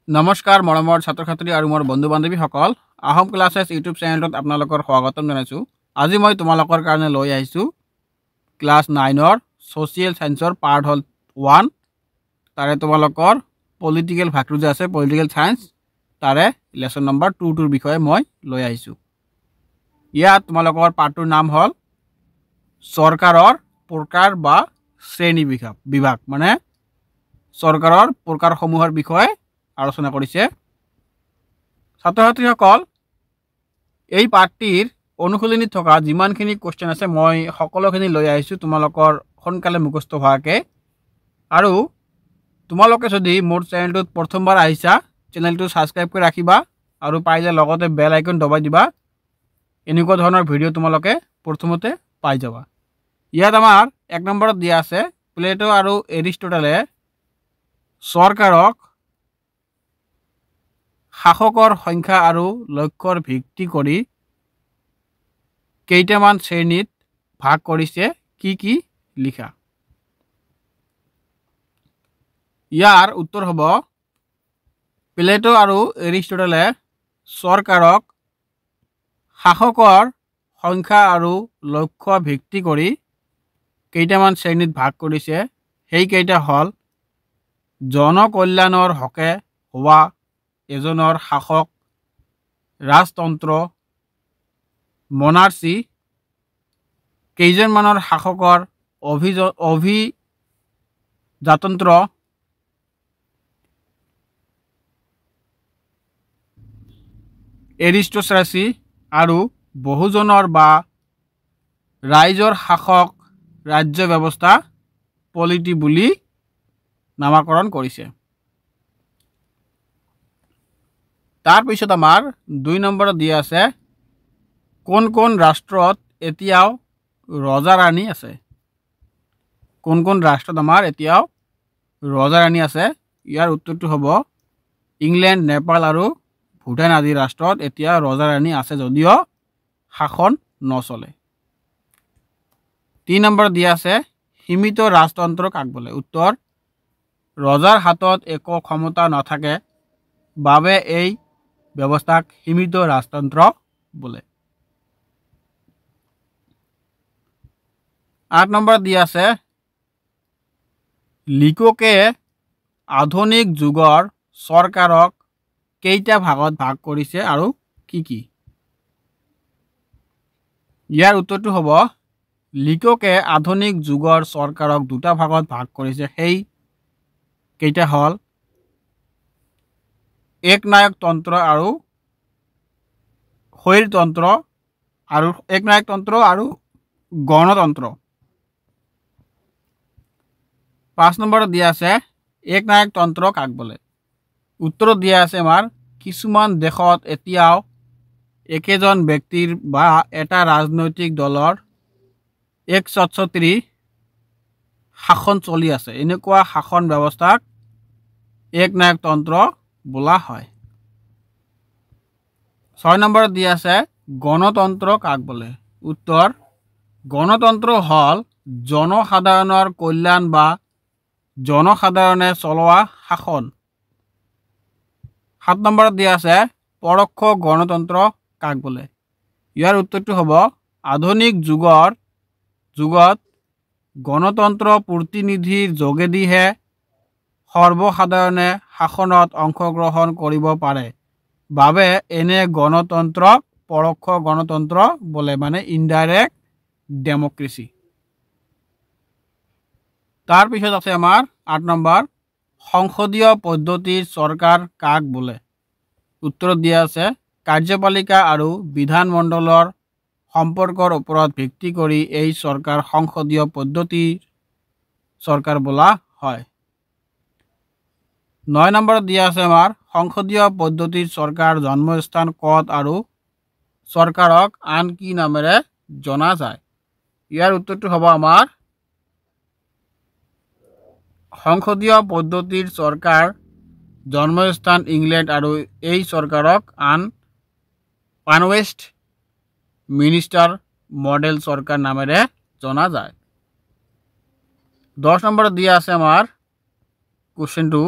নমস্কাৰ মৰমৰ ছাত্ৰ ছাত্ৰী আৰু মোৰ বন্ধু বান্ধৱীসকল আহোম ক্লাছেছ ইউটিউব চেনেলত আপোনালোকৰ স্বাগতম জনাইছোঁ। আজি মই তোমালোকৰ কাৰণে লৈ আহিছোঁ ক্লাছ 9ৰ ছ'চিয়েল ছায়েন্সৰ পাৰ্ট হ'ল 1 তাৰে তোমালোকৰ পলিটিকেল ভাগটো যে আছে পলিটিকেল ছায়েন্স তাৰে লেচন নম্বৰ 2টোৰ বিষয়ে মই লৈ আহিছোঁ। ইয়াত তোমালোকৰ পাৰ্টটোৰ নাম হ'ল চৰকাৰৰ প্ৰকাৰ বা শ্ৰেণী বিভাগ মানে চৰকাৰৰ প্ৰকাৰসমূহৰ বিষয়ে আলোচনা কৰিছে। ছাত্ৰ ছাত্ৰীসকল এই পাঠটিৰ অনুশীলনীত থকা যিমানখিনি কোৱেশ্চন আছে মই সকলোখিনি লৈ আহিছোঁ তোমালোকৰ সোনকালে মুখস্থ হোৱাকৈ। আৰু তোমালোকে যদি মোৰ চেনেলটোত প্ৰথমবাৰ আহিছা চেনেলটো ছাবস্ক্ৰাইব কৰি ৰাখিবা আৰু পাৰিলে লগতে বেল আইকন দবাই দিবা। এনেকুৱা ধৰণৰ ভিডিঅ' তোমালোকে প্ৰথমতে পাই যাবা। ইয়াত আমাৰ 1 নম্বৰত দিয়া আছে প্লেটো আৰু এৰিষ্টটলে চৰকাৰক শাসকৰ সংখ্যা আৰু লক্ষ্যৰ ভিত্তি কৰি কেইটামান শ্ৰেণীত ভাগ কৰিছে কি লিখা। ইয়াৰ উত্তৰ হ'ব প্লেটো আৰু এৰিষ্টটলে চৰকাৰক শাসকৰ সংখ্যা আৰু লক্ষ্য ভিত্তি কৰি কেইটামান শ্ৰেণীত ভাগ কৰিছে। সেইকেইটা হ'ল জনকল্যাণৰ হকে হোৱা এজনৰ শাসক, ৰাজতন্ত্ৰ, মনাৰ্চি, কেইজনমানৰ শাসকৰ অভিজাতন্ত্ৰ, এৰিষ্টক্ৰেচি আৰু বহুজনৰ বা ৰাইজৰ শাসক ৰাজ্য ব্যৱস্থা পলিটি বুলি নামাকৰণ কৰিছে। তাৰপিছত আমাৰ 2 নম্বৰত দিয়া আছে কোন কোন ৰাষ্ট্ৰত এতিয়াও ৰজা ৰাণী আছে। কোন কোন ৰাষ্ট্ৰত আমাৰ এতিয়াও ৰজা ৰাণী আছে। ইয়াৰ উত্তৰটো হ'ব ইংলেণ্ড, নেপাল আৰু ভূটান আদি ৰাষ্ট্ৰত এতিয়া ৰজা ৰাণী আছে যদিও শাসন নচলে। 3 নম্বৰত দিয়া আছে সীমিত ৰাজতন্ত্ৰ কাক বোলে। উত্তৰ ৰজাৰ হাতত একো ক্ষমতা নাথাকে বাবে এই ব্যৱস্থাক সীমিত ৰাজতন্ত্ৰ বোলে। 8 নম্বৰত দিয়া আছে লিককে আধুনিক যুগৰ চৰকাৰক কেইটা ভাগত ভাগ কৰিছে আৰু কি। ইয়াৰ উত্তৰটো হ'ব লিককে আধুনিক যুগৰ চৰকাৰক 2টা ভাগত ভাগ কৰিছে। সেই কেইটা হ'ল একনায়কতন্ত্ৰ আৰু স্বৈৰতন্ত্ৰ আৰু একনায়কতন্ত্ৰ আৰু গণতন্ত্ৰ। 5 নম্বৰত দিয়া আছে একনায়কতন্ত্ৰ কাক বোলে। উত্তৰত দিয়া আছে আমাৰ কিছুমান দেশত এতিয়াও একেজন ব্যক্তিৰ বা এটা ৰাজনৈতিক দলৰ একচ্ছত্ৰী শাসন চলি আছে। এনেকুৱা শাসন ব্যৱস্থাক একনায়কতন্ত্ৰ বোলা হয়। 6 নম্বৰত দিয়া আছে গণতন্ত্ৰ কাক বোলে। উত্তৰ গণতন্ত্ৰ হ'ল জনসাধাৰণৰ কল্যাণ বা জনসাধাৰণে চলোৱা শাসন। 7 নম্বৰত দিয়া আছে পৰোক্ষ গণতন্ত্ৰ কাক বোলে। ইয়াৰ উত্তৰটো হ'ব আধুনিক যুগত গণতন্ত্ৰ প্ৰতিনিধিৰ যোগেদিহে সৰ্বসাধাৰণে শাসনত অংশগ্ৰহণ কৰিব পাৰে বাবে এনে গণতন্ত্ৰক পৰোক্ষ গণতন্ত্ৰ বোলে মানে ইনডাইৰেক্ট ডেমক্ৰেচি। তাৰপিছত আছে আমাৰ 8 নম্বৰ সংসদীয় পদ্ধতিৰ চৰকাৰ কাক বোলে। উত্তৰত দিয়া আছে কাৰ্যপালিকা আৰু বিধানমণ্ডলৰ সম্পৰ্কৰ ওপৰত ভিত্তি কৰি এই চৰকাৰ সংসদীয় পদ্ধতিৰ চৰকাৰ বোলা হয়। 9 নম্বৰত দিয়া আছে আমাৰ সংসদীয় পদ্ধতিৰ চৰকাৰ জন্মস্থান ক'ত আৰু চৰকাৰক আন কি নামেৰে জনা যায়। ইয়াৰ উত্তৰটো হ'ব আমাৰ সংসদীয় পদ্ধতিৰ চৰকাৰ জন্মস্থান ইংলেণ্ড আৰু এই চৰকাৰক ৱেষ্ট মিনিষ্টাৰ মডেল চৰকাৰ নামেৰে জনা যায়। 10 নম্বৰত দিয়া আছে আমাৰ কুৱেশ্যনটো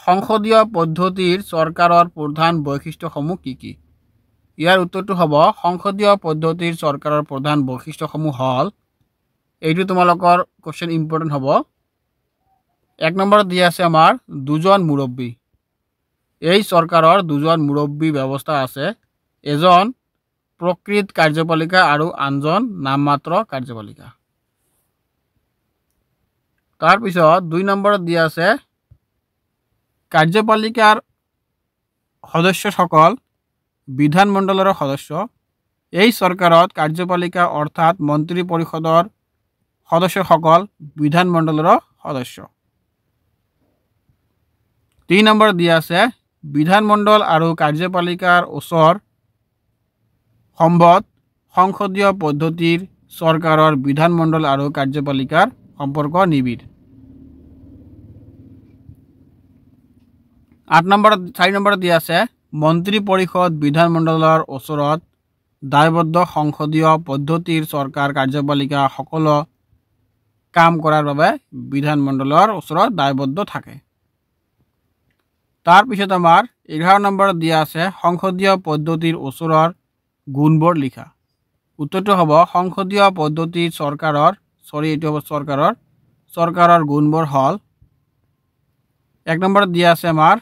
সংসদীয় পদ্ধতিৰ চৰকাৰৰ প্ৰধান বৈশিষ্ট্যসমূহ কি কি? ইয়াৰ উত্তৰটো হ'ব সংসদীয় পদ্ধতিৰ চৰকাৰৰ প্ৰধান বৈশিষ্ট্যসমূহ হ'ল, এইটো তোমালোকৰ কোৱেশ্চন ইম্পৰ্টেণ্ট হ'ব। 1 নম্বৰত দিয়া আছে আমাৰ দুজন মুৰব্বী। এই চৰকাৰৰ দুজন মুৰব্বী ব্যৱস্থা আছে, এজন প্ৰকৃত কাৰ্যপালিকা আৰু আনজন নামমাত্ৰ কাৰ্যপালিকা। তাৰপিছত 2 নম্বৰত দিয়া আছে কাৰ্যপালিকাৰ সদস্যসকল বিধানমণ্ডলৰ সদস্য। এই চৰকাৰত কাৰ্যপালিকা অৰ্থাৎ মন্ত্ৰী পৰিষদৰ সদস্যসকল বিধানমণ্ডলৰ সদস্য। 3 নম্বৰ দিয়া আছে বিধানমণ্ডল আৰু কাৰ্যপালিকাৰ ওচৰ সম্বন্ধ সংসদীয় পদ্ধতিৰ চৰকাৰৰ বিধানমণ্ডল আৰু কাৰ্যপালিকাৰ সম্পৰ্ক নিবিড়। 4 নম্বৰত দিয়া আছে মন্ত্ৰী পৰিষদ বিধানমণ্ডলৰ ওচৰত দায়বদ্ধ সংসদীয় পদ্ধতিৰ চৰকাৰ কাৰ্যপালিকা সকলো কাম কৰাৰ বাবে বিধানমণ্ডলৰ ওচৰত দায়বদ্ধ থাকে। তাৰপিছত আমাৰ 11 নম্বৰত দিয়া আছে সংসদীয় পদ্ধতিৰ ওচৰৰ গুণবোৰ লিখা। উত্তৰটো হ'ব সংসদীয় পদ্ধতিৰ চৰকাৰৰ গুণবোৰ হ'ল, 1 নম্বৰত দিয়া আছে আমাৰ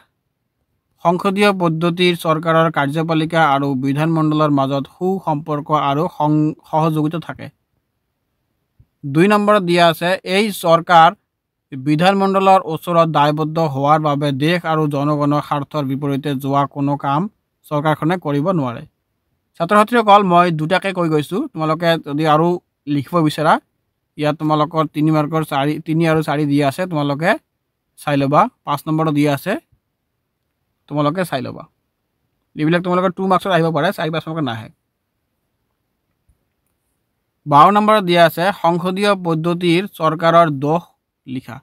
সংসদীয় পদ্ধতিৰ চৰকাৰৰ কাৰ্যপালিকা আৰু বিধানমণ্ডলৰ মাজত সুসম্পৰ্ক আৰু সহযোগিতা থাকে। 2 নম্বৰত দিয়া আছে এই চৰকাৰ বিধানমণ্ডলৰ ওচৰত দায়বদ্ধ হোৱাৰ বাবে দেশ আৰু জনগণৰ স্বাৰ্থৰ বিপৰীতে যোৱা কোনো কাম চৰকাৰখনে কৰিব নোৱাৰে। ছাত্ৰ ছাত্ৰীসকল, মই দুটাকে কৈ গৈছোঁ, তোমালোকে যদি আৰু লিখিব বিচাৰা ইয়াত তোমালোকৰ 3 মাৰ্কৰ 3 আৰু 4 দিয়া আছে, তোমালোকে চাই ল'বা। 5 নম্বৰত দিয়া আছে, তোমালোকে চাই ল'বা। এইবিলাক তোমালোকৰ 2 মাৰ্কছত আহিব পাৰে, 4-5 মাৰ্কত নাহে। 12 নম্বৰত দিয়া আছে সংসদীয় পদ্ধতিৰ চৰকাৰৰ দোষ লিখা।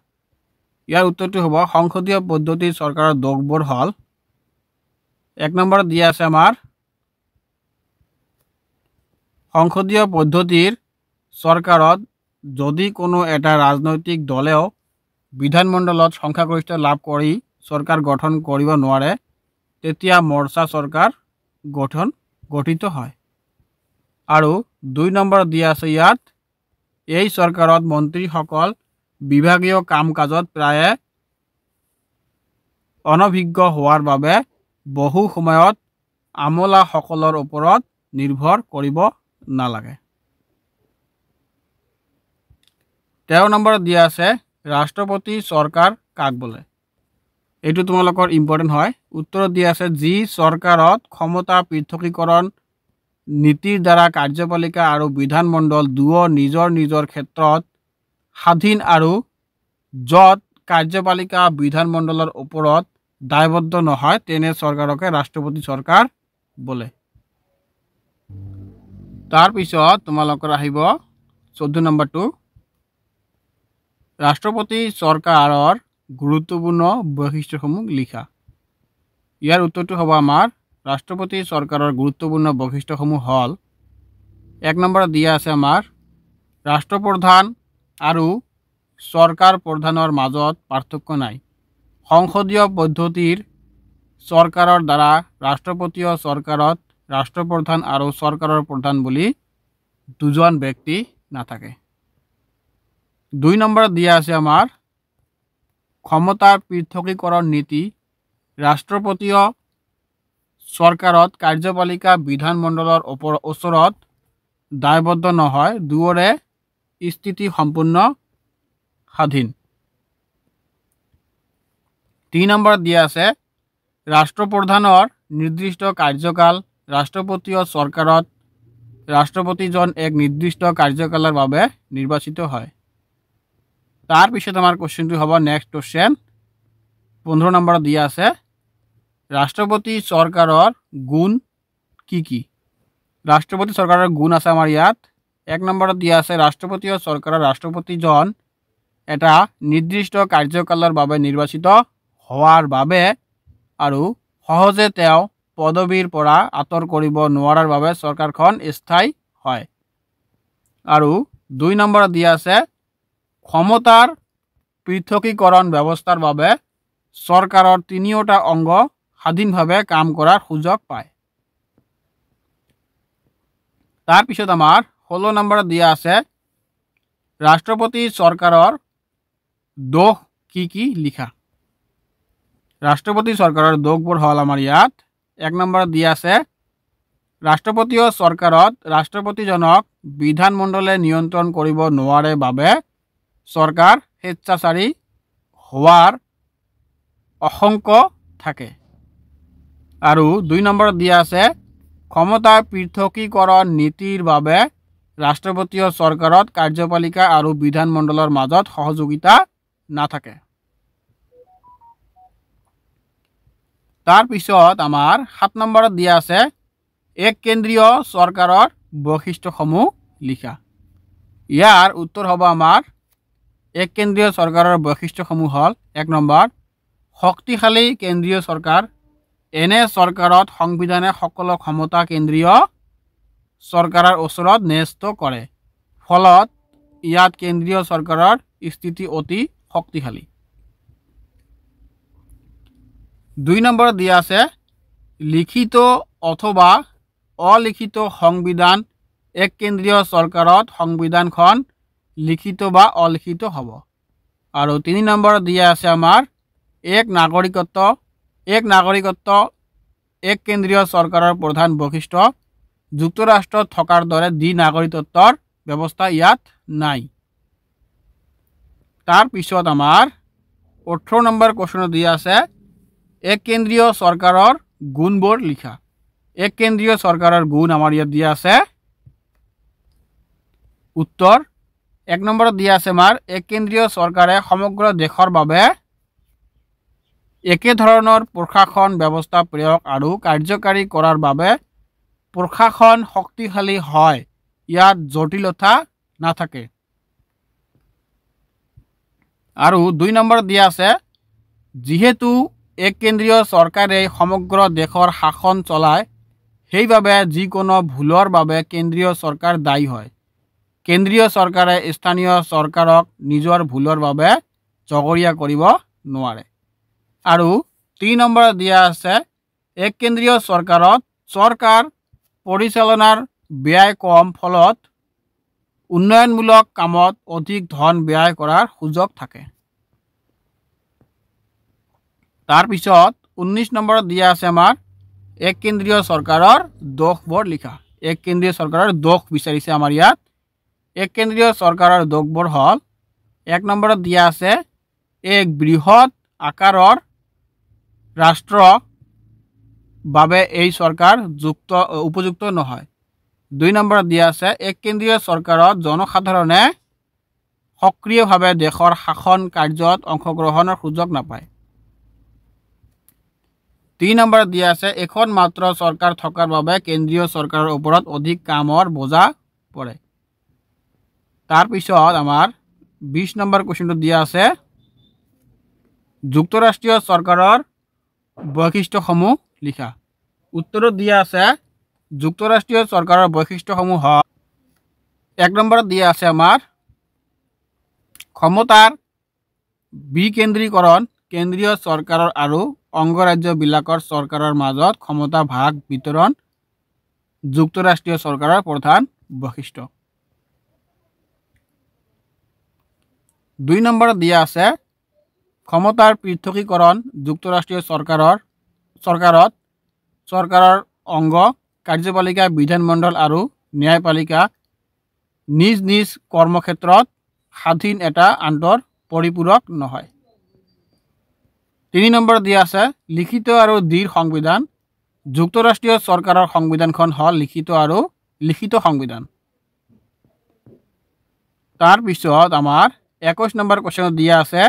ইয়াৰ উত্তৰটো হ'ব সংসদীয় পদ্ধতিৰ চৰকাৰৰ দোষবোৰ হ'ল, 1 নম্বৰত দিয়া আছে আমাৰ সংসদীয় পদ্ধতিৰ চৰকাৰত যদি কোনো এটা ৰাজনৈতিক দলেও বিধানমণ্ডলত সংখ্যাগৰিষ্ঠ লাভ কৰি চৰকাৰ গঠন কৰিব নোৱাৰে, তেতিয়া মৰ্চা চৰকাৰ গঠিত হয়। আৰু 2 নম্বৰত দিয়া আছে ইয়াত এই চৰকাৰত মন্ত্ৰীসকল বিভাগীয় কাম কাজত প্ৰায়ে অনভিজ্ঞ হোৱাৰ বাবে বহু সময়ত আমোলাসকলৰ ওপৰত নিৰ্ভৰ কৰিব নালাগে। 13 নম্বৰত দিয়া আছে ৰাষ্ট্ৰপতি চৰকাৰ কাক বোলে। এইটো তোমালোকৰ ইম্পৰ্টেণ্ট হয়। উত্তৰত দিয়া আছে যি চৰকাৰত ক্ষমতা পৃথকীকৰণ নীতিৰ দ্বাৰা কাৰ্যপালিকা আৰু বিধানমণ্ডল দুয়ো নিজৰ নিজৰ ক্ষেত্ৰত স্বাধীন আৰু য'ত কাৰ্যপালিকা বিধানমণ্ডলৰ ওপৰত দায়বদ্ধ নহয়, তেনে চৰকাৰকে ৰাষ্ট্ৰপতি চৰকাৰ বোলে। তাৰপিছত তোমালোকৰ আহিব 14 নম্বৰটো, ৰাষ্ট্ৰপতি চৰকাৰৰ গুৰুত্বপূৰ্ণ বৈশিষ্ট্যসমূহ লিখা। ইয়াৰ উত্তৰটো হ'ব আমাৰ ৰাষ্ট্ৰপতি চৰকাৰৰ গুৰুত্বপূৰ্ণ বৈশিষ্ট্যসমূহ হ'ল, 1 নম্বৰত দিয়া আছে আমাৰ ৰাষ্ট্ৰপ্ৰধান আৰু চৰকাৰ প্ৰধানৰ মাজত পাৰ্থক্য নাই। সংসদীয় পদ্ধতিৰ চৰকাৰৰ দ্বাৰা ৰাষ্ট্ৰপতীয় চৰকাৰত ৰাষ্ট্ৰপ্ৰধান আৰু চৰকাৰৰ প্ৰধান বুলি দুজন ব্যক্তি নাথাকে। 2 নম্বৰত দিয়া আছে আমাৰ ক্ষমতাৰ পৃথকীকৰণ নীতি। ৰাষ্ট্ৰপতীয় চৰকাৰত কাৰ্যপালিকা বিধানমণ্ডলৰ ওচৰত দায়বদ্ধ নহয়, দুয়োৰে স্থিতি সম্পূৰ্ণ স্বাধীন। 3 নম্বৰত দিয়া আছে ৰাষ্ট্ৰপ্ৰধানৰ নিৰ্দিষ্ট কাৰ্যকাল। ৰাষ্ট্ৰপতীয় চৰকাৰত ৰাষ্ট্ৰপতিজন এক নিৰ্দিষ্ট কাৰ্যকালৰ বাবে নিৰ্বাচিত হয়। তাৰপিছত আমাৰ কুৱেশ্যনটো হ'ব নেক্সট কুৱেশ্যন, 15 নম্বৰত দিয়া আছে ৰাষ্ট্ৰপতি চৰকাৰৰ গুণ কি কি। ৰাষ্ট্ৰপতি চৰকাৰৰ গুণ আছে আমাৰ ইয়াত। 1 নম্বৰত দিয়া আছে ৰাষ্ট্ৰপতীয় চৰকাৰৰ ৰাষ্ট্ৰপতিজন এটা নিৰ্দিষ্ট কাৰ্যকালৰ বাবে নিৰ্বাচিত হোৱাৰ বাবে আৰু সহজে তেওঁ পদবীৰ পৰা আঁতৰ কৰিব নোৱাৰাৰ বাবে চৰকাৰখন স্থায়ী হয়। আৰু 2 নম্বৰত দিয়া আছে ক্ষমতাৰ পৃথকীকৰণ ব্যৱস্থাৰ বাবে চৰকাৰৰ তিনিওটা অংগ স্বাধীনভাৱে কাম কৰাৰ সুযোগ পায়। তাৰপিছত আমাৰ 16 নম্বৰত দিয়া আছে ৰাষ্ট্ৰপতি চৰকাৰৰ দোষ কি লিখা। ৰাষ্ট্ৰপতি চৰকাৰৰ দোষবোৰ হ'ল আমাৰ ইয়াত 1 নম্বৰত দিয়া আছে ৰাষ্ট্ৰপতীয় চৰকাৰত ৰাষ্ট্ৰপতিজনক বিধানমণ্ডলে নিয়ন্ত্ৰণ কৰিব নোৱাৰে বাবে চৰকাৰ স্বেচ্ছাচাৰী হোৱাৰ আশংক থাকে। আৰু 2 নম্বৰত দিয়া আছে ক্ষমতা পৃথকীকৰণ নীতিৰ বাবে ৰাষ্ট্ৰপতীয় চৰকাৰত কাৰ্যপালিকা আৰু বিধানমণ্ডলৰ মাজত সহযোগিতা নাথাকে। তাৰপিছত আমাৰ 7 নম্বৰত দিয়া আছে এক কেন্দ্ৰীয় চৰকাৰৰ বৈশিষ্ট্যসমূহ লিখা। ইয়াৰ উত্তৰ হ'ব আমাৰ এক কেন্দ্ৰীয় চৰকাৰৰ বৈশিষ্ট্যসমূহ হ'ল 1 নম্বৰ শক্তিশালী কেন্দ্ৰীয় চৰকাৰ। এনে চৰকাৰত সংবিধানে সকলো ক্ষমতা কেন্দ্ৰীয় চৰকাৰৰ ওচৰত ন্যস্ত কৰে, ফলত ইয়াত কেন্দ্ৰীয় চৰকাৰৰ স্থিতি অতি শক্তিশালী। 2 নম্বৰত দিয়া আছে লিখিত অথবা অলিখিত সংবিধান। এক কেন্দ্ৰীয় চৰকাৰত সংবিধানখন লিখিত বা অলিখিত হ'ব। আৰু 3 নম্বৰত দিয়া আছে আমাৰ এক নাগৰিকত্ব। এক কেন্দ্ৰীয় চৰকাৰৰ প্ৰধান বৈশিষ্ট্য যুক্তৰাষ্ট্ৰত থকাৰ দৰে দ্বি নাগৰিকত্বৰ ব্যৱস্থা ইয়াত নাই। তাৰপিছত আমাৰ 18 নম্বৰ কোৱেশ্যনত দিয়া আছে এক কেন্দ্ৰীয় চৰকাৰৰ গুণবোৰ লিখা। এক কেন্দ্ৰীয় চৰকাৰৰ গুণ আমাৰ ইয়াত দিয়া আছে উত্তৰ 1 নম্বৰত দিয়া আছে আমাৰ এক কেন্দ্ৰীয় চৰকাৰে সমগ্ৰ দেশৰ বাবে একে ধৰণৰ প্ৰশাসন ব্যৱস্থা প্ৰয়োগ আৰু কাৰ্যকাৰী কৰাৰ বাবে প্ৰশাসন শক্তিশালী হয়, ইয়াত জটিলতা নাথাকে। আৰু 2 নম্বৰত দিয়া আছে যিহেতু এক কেন্দ্ৰীয় চৰকাৰে সমগ্ৰ দেশৰ শাসন চলায়, সেইবাবে যিকোনো ভুলৰ বাবে কেন্দ্ৰীয় চৰকাৰ দায়ী হয়। কেন্দ্ৰীয় চৰকাৰে স্থানীয় চৰকাৰক নিজৰ ভুলৰ বাবে জগৰীয়া কৰিব নোৱাৰে। আৰু 3 নম্বৰত দিয়া আছে এক কেন্দ্ৰীয় চৰকাৰত চৰকাৰ পৰিচালনাৰ ব্যয় কম, ফলত উন্নয়নমূলক কামত অধিক ধন ব্যয় কৰাৰ সুযোগ থাকে। তাৰপিছত 19 নম্বৰত দিয়া আছে আমাৰ এক কেন্দ্ৰীয় চৰকাৰৰ দোষবোৰ লিখা। এক কেন্দ্ৰীয় চৰকাৰৰ দোষ বিচাৰিছে আমাৰ ইয়াত। এক কেন্দ্ৰীয় চৰকাৰৰ দোষবোৰ হ'ল 1 নম্বৰত দিয়া আছে এক বৃহৎ আকাৰৰ ৰাষ্ট্ৰ বাবে এই চৰকাৰ উপযুক্ত নহয়। 2 নম্বৰত দিয়া আছে এক কেন্দ্ৰীয় চৰকাৰত জনসাধাৰণে সক্ৰিয়ভাৱে দেশৰ শাসন কাৰ্যত অংশগ্ৰহণৰ সুযোগ নাপায়। 3 নম্বৰত দিয়া আছে এখন মাত্ৰ চৰকাৰ থকাৰ বাবে কেন্দ্ৰীয় চৰকাৰৰ ওপৰত অধিক কামৰ বোজা পৰে। তাৰপিছত আমাৰ 20 নম্বৰ কুৱেশ্যনটো দিয়া আছে যুক্তৰাষ্ট্ৰীয় চৰকাৰৰ বৈশিষ্ট্যসমূহ লিখা। উত্তৰত দিয়া আছে যুক্তৰাষ্ট্ৰীয় চৰকাৰৰ বৈশিষ্ট্যসমূহ হ'ল 1 নম্বৰত দিয়া আছে আমাৰ ক্ষমতাৰ বিকেন্দ্ৰীকৰণ। কেন্দ্ৰীয় চৰকাৰৰ আৰু অংগৰাজ্যবিলাকৰ চৰকাৰৰ মাজত ক্ষমতা ভাগ বিতৰণ যুক্তৰাষ্ট্ৰীয় চৰকাৰৰ প্ৰধান বৈশিষ্ট্য। 2 নম্বৰত দিয়া আছে ক্ষমতাৰ পৃথকীকৰণ। যুক্তৰাষ্ট্ৰীয় চৰকাৰত চৰকাৰৰ অংগ কাৰ্যপালিকা, বিধানমণ্ডল আৰু ন্যায়পালিকা নিজ নিজ কৰ্মক্ষেত্ৰত স্বাধীন এটা আন্তৰ পৰিপূৰক নহয়। 3 নম্বৰত দিয়া আছে লিখিত আৰু দৃঢ় সংবিধান। যুক্তৰাষ্ট্ৰীয় চৰকাৰৰ সংবিধানখন হ'ল লিখিত সংবিধান। তাৰপিছত আমাৰ 21 নম্বৰ কুৱেশ্যনত দিয়া আছে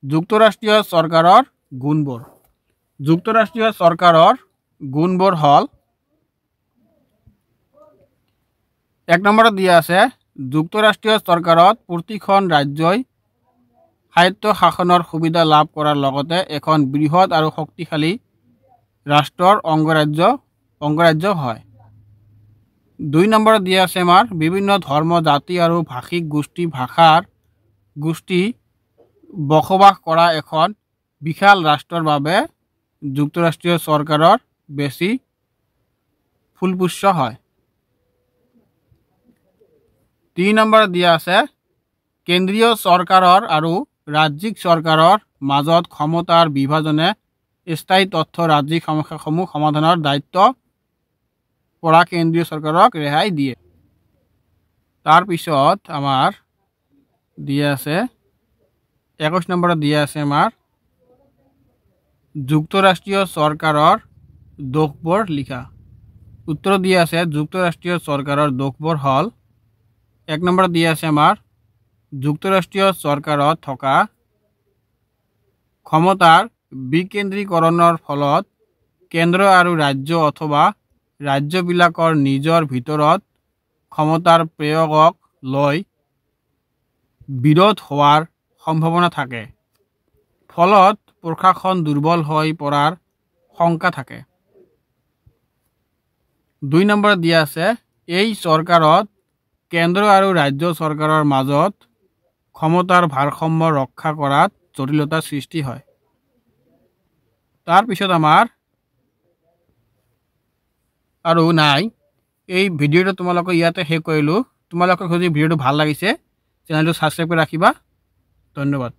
যুক্তৰাষ্ট্ৰীয় চৰকাৰৰ গুণবোৰ। যুক্তৰাষ্ট্ৰীয় চৰকাৰৰ গুণবোৰ হ'ল 1 নম্বৰত দিয়া আছে যুক্তৰাষ্ট্ৰীয় চৰকাৰত প্ৰতিখন ৰাজ্যই স্বায়ত্ত শাসনৰ সুবিধা লাভ কৰাৰ লগতে এখন বৃহৎ আৰু শক্তিশালী ৰাষ্ট্ৰৰ অংগৰাজ্য হয়। 2 নম্বৰত দিয়া আছে আমাৰ বিভিন্ন ধৰ্ম, জাতি আৰু ভাষিক গোষ্ঠী বসবাস কৰা এখন বিশাল ৰাষ্ট্ৰৰ বাবে যুক্তৰাষ্ট্ৰীয় চৰকাৰৰ বেছি ফুলপুষ্য হয়। 3 নম্বৰ দিয়া আছে কেন্দ্ৰীয় চৰকাৰৰ আৰু ৰাজ্যিক চৰকাৰৰ মাজত ক্ষমতাৰ বিভাজনে স্থায়ী তথ্য ৰাজ্যিক সমস্যাসমূহ সমাধানৰ দায়িত্ব পৰা কেন্দ্ৰীয় চৰকাৰক ৰেহাই দিয়ে। তাৰপিছত আমাৰ দিয়া আছে 21 নম্বৰত দিয়া আছে আমাৰ যুক্তৰাষ্ট্ৰীয় চৰকাৰৰ দোষবোৰ লিখা। উত্তৰ দিয়া আছে যুক্তৰাষ্ট্ৰীয় চৰকাৰৰ দোষবোৰ হ'ল 1 নম্বৰত দিয়া আছে আমাৰ যুক্তৰাষ্ট্ৰীয় চৰকাৰত থকা ক্ষমতাৰ বিকেন্দ্ৰীকৰণৰ ফলত কেন্দ্ৰ আৰু ৰাজ্য অথবা ৰাজ্যবিলাকৰ নিজৰ ভিতৰত ক্ষমতাৰ প্ৰয়োগক লৈ বিৰোধ হোৱাৰ সম্ভাৱনা থাকে, ফলত প্ৰশাসন দুৰ্বল হৈ পৰাৰ শংকা থাকে। 2 নম্বৰত দিয়া আছে এই চৰকাৰত কেন্দ্ৰ আৰু ৰাজ্য চৰকাৰৰ মাজত ক্ষমতাৰ ভাৰসাম্য ৰক্ষা কৰাত জটিলতাৰ সৃষ্টি হয়। তাৰপিছত আমাৰ আৰু নাই এই ভিডিঅ'টো তোমালোকে ইয়াতে শেষ কৰিলোঁ। তোমালোকক যদি ভিডিঅ'টো ভাল লাগিছে চেনেলটো ছাবস্ক্ৰাইব কৰি ৰাখিবা। ধন্যবাদ।